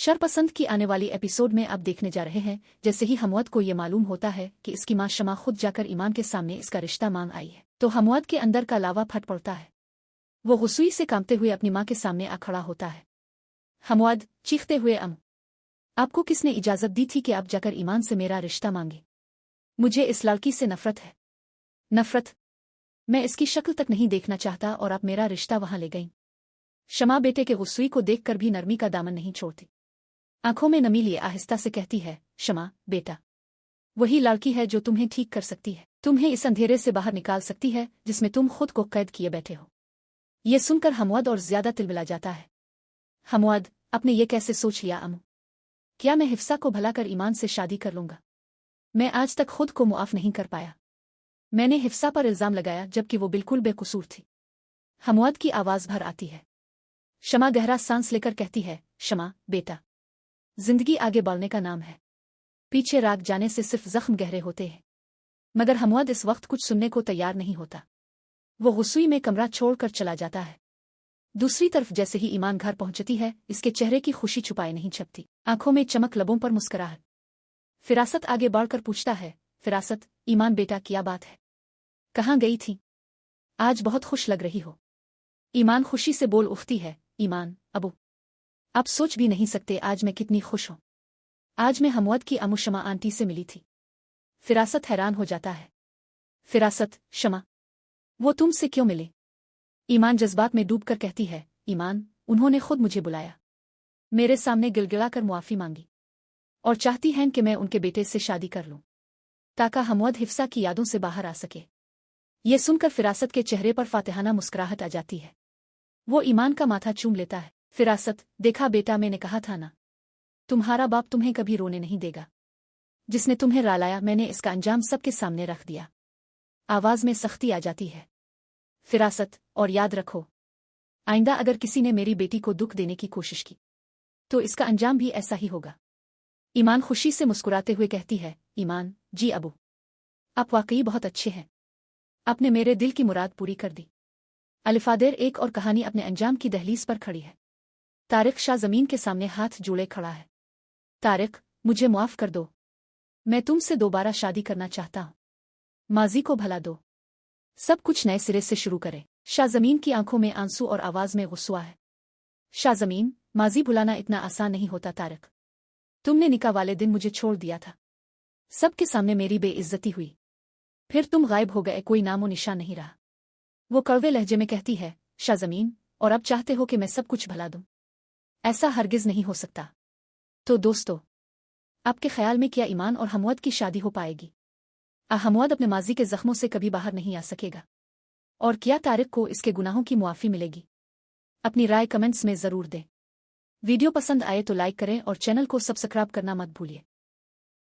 शरपसंद की आने वाली एपिसोड में अब देखने जा रहे हैं जैसे ही हमवद को ये मालूम होता है कि इसकी माँ शमा खुद जाकर ईमान के सामने इसका रिश्ता मांग आई है तो हमवद के अंदर का लावा फट पड़ता है। वो गुस्से से कांपते हुए अपनी माँ के सामने आ खड़ा होता है। हमवद चीखते हुए आपको किसने इजाजत दी थी कि आप जाकर ईमान से मेरा रिश्ता मांगे? मुझे इस लड़की से नफरत है। नफरत? मैं इसकी शक्ल तक नहीं देखना चाहता और आप मेरा रिश्ता वहां ले गई। शमा बेटे के गुस्से को देखकर भी नरमी का दामन नहीं छोड़ती। आंखों में नमी लिए आहिस्ता से कहती है, शमा बेटा, वही लड़की है जो तुम्हें ठीक कर सकती है, तुम्हें इस अंधेरे से बाहर निकाल सकती है जिसमें तुम खुद को कैद किए बैठे हो। ये सुनकर हमवद और ज्यादा तिलमिला जाता है। हमवद, आपने ये कैसे सोच लिया अम्मू? क्या मैं हिफ्सा को भला कर ईमान से शादी कर लूंगा? मैं आज तक खुद को मुआफ नहीं कर पाया। मैंने हिफ्सा पर इल्जाम लगाया जबकि वो बिल्कुल बेकसूर थी। हमवद की आवाज भर आती है। शमा गहरा सांस लेकर कहती है, शमा बेटा, जिंदगी आगे बढ़ने का नाम है, पीछे राग जाने से सिर्फ जख्म गहरे होते हैं। मगर हमवद इस वक्त कुछ सुनने को तैयार नहीं होता। वो गुस्से में कमरा छोड़कर चला जाता है। दूसरी तरफ जैसे ही ईमान घर पहुंचती है, इसके चेहरे की खुशी छुपाए नहीं छपती, आंखों में चमक, लबों पर मुस्कुराहट। फिरासत आगे बढ़कर पूछता है, फिरासत, ईमान बेटा क्या बात है? कहाँ गई थी? आज बहुत खुश लग रही हो। ईमान खुशी से बोल उठती है, ईमान अबू, आप सोच भी नहीं सकते आज मैं कितनी खुश हूं। आज मैं हमवद की अम्मू शमा आंटी से मिली थी। फिरासत हैरान हो जाता है। फिरासत, शमा, वो तुमसे क्यों मिले? ईमान जज्बात में डूबकर कहती है, ईमान, उन्होंने खुद मुझे बुलाया, मेरे सामने गिलगिला कर मुआफी मांगी और चाहती हैं कि मैं उनके बेटे से शादी कर लूं ताकि हमवद हिफ्सा की यादों से बाहर आ सके। ये सुनकर फिरासत के चेहरे पर फातिहाना मुस्कुराहट आ जाती है। वो ईमान का माथा चूम लेता है। फिरासत, देखा बेटा, मैंने कहा था ना, तुम्हारा बाप तुम्हें कभी रोने नहीं देगा। जिसने तुम्हें रालाया मैंने इसका अंजाम सबके सामने रख दिया। आवाज में सख्ती आ जाती है। फिरासत, और याद रखो, आइंदा अगर किसी ने मेरी बेटी को दुख देने की कोशिश की तो इसका अंजाम भी ऐसा ही होगा। ईमान खुशी से मुस्कुराते हुए कहती है, ईमान, जी अबू, आप वाकई बहुत अच्छे हैं। आपने मेरे दिल की मुराद पूरी कर दी। अलिफादेर एक और कहानी अपने अंजाम की दहलीज पर खड़ी है। तारिक शाह जमीन के सामने हाथ जोड़े खड़ा है। तारिक, मुझे माफ कर दो, मैं तुमसे दोबारा शादी करना चाहता हूं। माजी को भला दो, सब कुछ नए सिरे से शुरू करे। शाह जमीन की आंखों में आंसू और आवाज में गुस्सा है। शाह जमीन, माजी भुलाना इतना आसान नहीं होता तारिक। तुमने निकाह वाले दिन मुझे छोड़ दिया था, सबके सामने मेरी बेइज्जती हुई, फिर तुम गायब हो गए, कोई नामो निशान नहीं रहा। वो कड़वे लहजे में कहती है, शाह जमीन, और अब चाहते हो कि मैं सब कुछ भुला दूं? ऐसा हरगिज नहीं हो सकता। तो दोस्तों, आपके ख्याल में क्या ईमान और हमवद की शादी हो पाएगी? हमवद अपने माजी के जख्मों से कभी बाहर नहीं आ सकेगा? और क्या तारिक को इसके गुनाहों की मुआफी मिलेगी? अपनी राय कमेंट्स में जरूर दें। वीडियो पसंद आए तो लाइक करें और चैनल को सब्सक्राइब करना मत भूलिए।